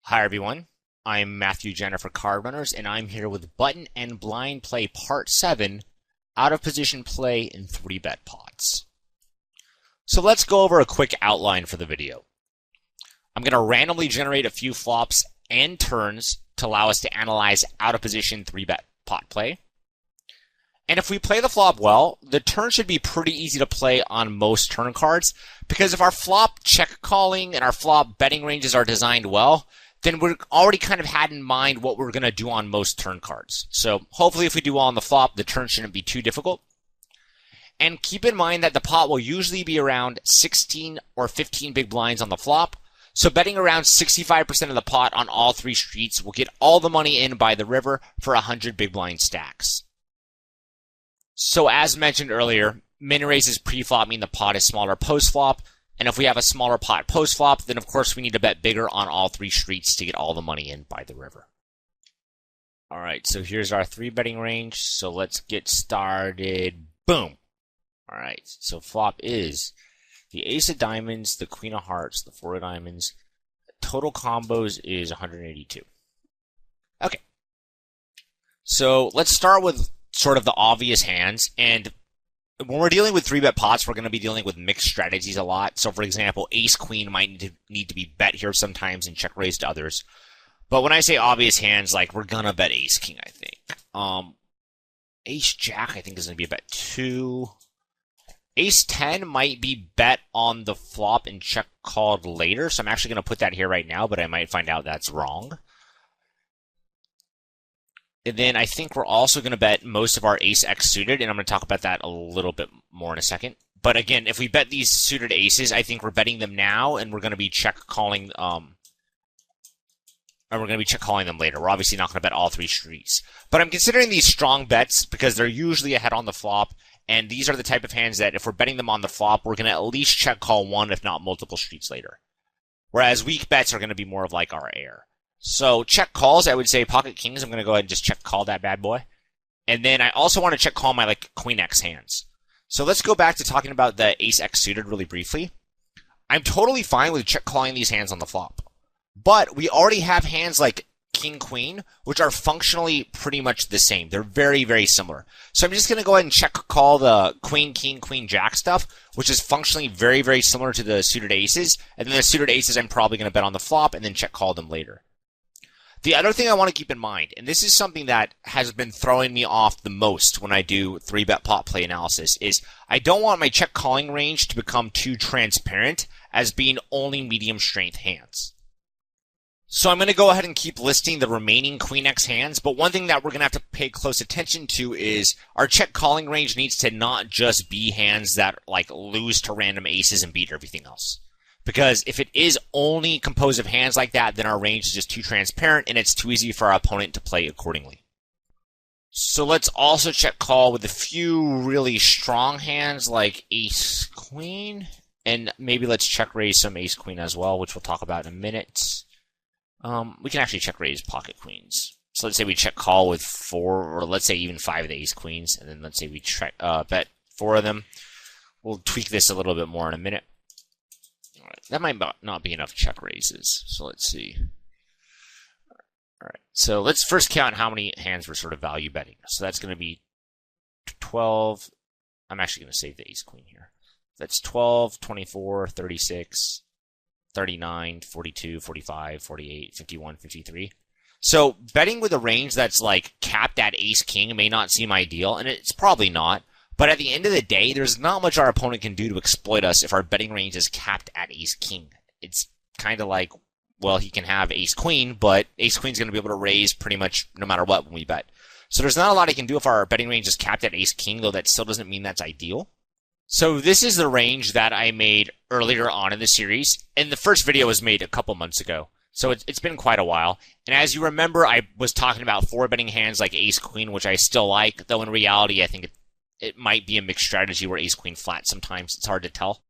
Hi everyone, I'm Matthew Janda for CardRunners, and I'm here with button and blind play part 7, out of position play in 3-bet pots. So let's go over a quick outline for the video. I'm going to randomly generate a few flops and turns to allow us to analyze out of position 3-bet pot play. And if we play the flop well, the turn should be pretty easy to play on most turn cards, because if our flop check calling and our flop betting ranges are designed well, then we're already kind of had in mind what we're going to do on most turn cards. So hopefully if we do well on the flop, the turn shouldn't be too difficult. And keep in mind that the pot will usually be around 16 or 15 big blinds on the flop. So betting around 65% of the pot on all three streets will get all the money in by the river for 100 big blind stacks. So as mentioned earlier, min raises pre-flop mean the pot is smaller post-flop. And if we have a smaller pot post-flop, then of course we need to bet bigger on all three streets to get all the money in by the river. Alright, so here's our 3-betting range. So let's get started. Boom! Alright, so flop is the ace of diamonds, the queen of hearts, the 4 of diamonds. Total combos is 182. Okay. So let's start with sort of the obvious hands. And when we're dealing with 3-bet pots, we're going to be dealing with mixed strategies a lot. So, for example, ace-queen might need to be bet here sometimes and check raised to others. But when I say obvious hands, like, we're going to bet ace-king, I think. Ace-jack, I think, is going to be a bet 2. Ace-10 might be bet on the flop and check called later. So I'm actually going to put that here right now, but I might find out that's wrong. And then I think we're also going to bet most of our ace-x suited, and I'm going to talk about that a little bit more in a second. But again, if we bet these suited aces, I think we're betting them now, and we're going to be check calling them later. We're obviously not going to bet all three streets. But I'm considering these strong bets because they're usually ahead on the flop, and these are the type of hands that if we're betting them on the flop, we're going to at least check call one, if not multiple streets later. Whereas weak bets are going to be more of like our air. So check calls, I would say pocket kings. I'm going to go ahead and just check call that bad boy. And then I also want to check call my like queen x hands. So let's go back to talking about the ace x suited really briefly. I'm totally fine with check calling these hands on the flop. But we already have hands like king queen, which are functionally pretty much the same. They're very, very similar. So I'm just going to go ahead and check call the queen, king, queen, jack stuff, which is functionally very, very similar to the suited aces. And then the suited aces I'm probably going to bet on the flop and then check call them later. The other thing I want to keep in mind, and this is something that has been throwing me off the most when I do 3-bet pot play analysis, is I don't want my check calling range to become too transparent as being only medium strength hands. So I'm going to go ahead and keep listing the remaining queen x hands, but one thing that we're going to have to pay close attention to is our check calling range needs to not just be hands that like lose to random aces and beat everything else. Because if it is only composed of hands like that, then our range is just too transparent and it's too easy for our opponent to play accordingly. So let's also check call with a few really strong hands like ace-queen. And maybe let's check raise some ace-queen as well, which we'll talk about in a minute. We can actually check raise pocket queens. So let's say we check call with 4, or let's say even 5 of the ace-queens. And then let's say we bet 4 of them. We'll tweak this a little bit more in a minute. That might not be enough check raises, so let's see. Alright, so let's first count how many hands we're sort of value betting. So that's going to be 12. I'm actually going to save the ace-queen here. That's 12, 24, 36, 39, 42, 45, 48, 51, 53. So betting with a range that's like capped at ace-king may not seem ideal, and it's probably not. But at the end of the day, there's not much our opponent can do to exploit us if our betting range is capped at ace-king. It's kind of like, well, he can have ace-queen, but ace-queen's going to be able to raise pretty much no matter what when we bet. So there's not a lot he can do if our betting range is capped at ace-king, though that still doesn't mean that's ideal. So this is the range that I made earlier on in the series, and the first video was made a couple months ago. So it's been quite a while. And as you remember, I was talking about 4-betting hands like ace-queen, which I still like, though in reality I think it might be a mixed strategy where ace-queen flat sometimes. It's hard to tell.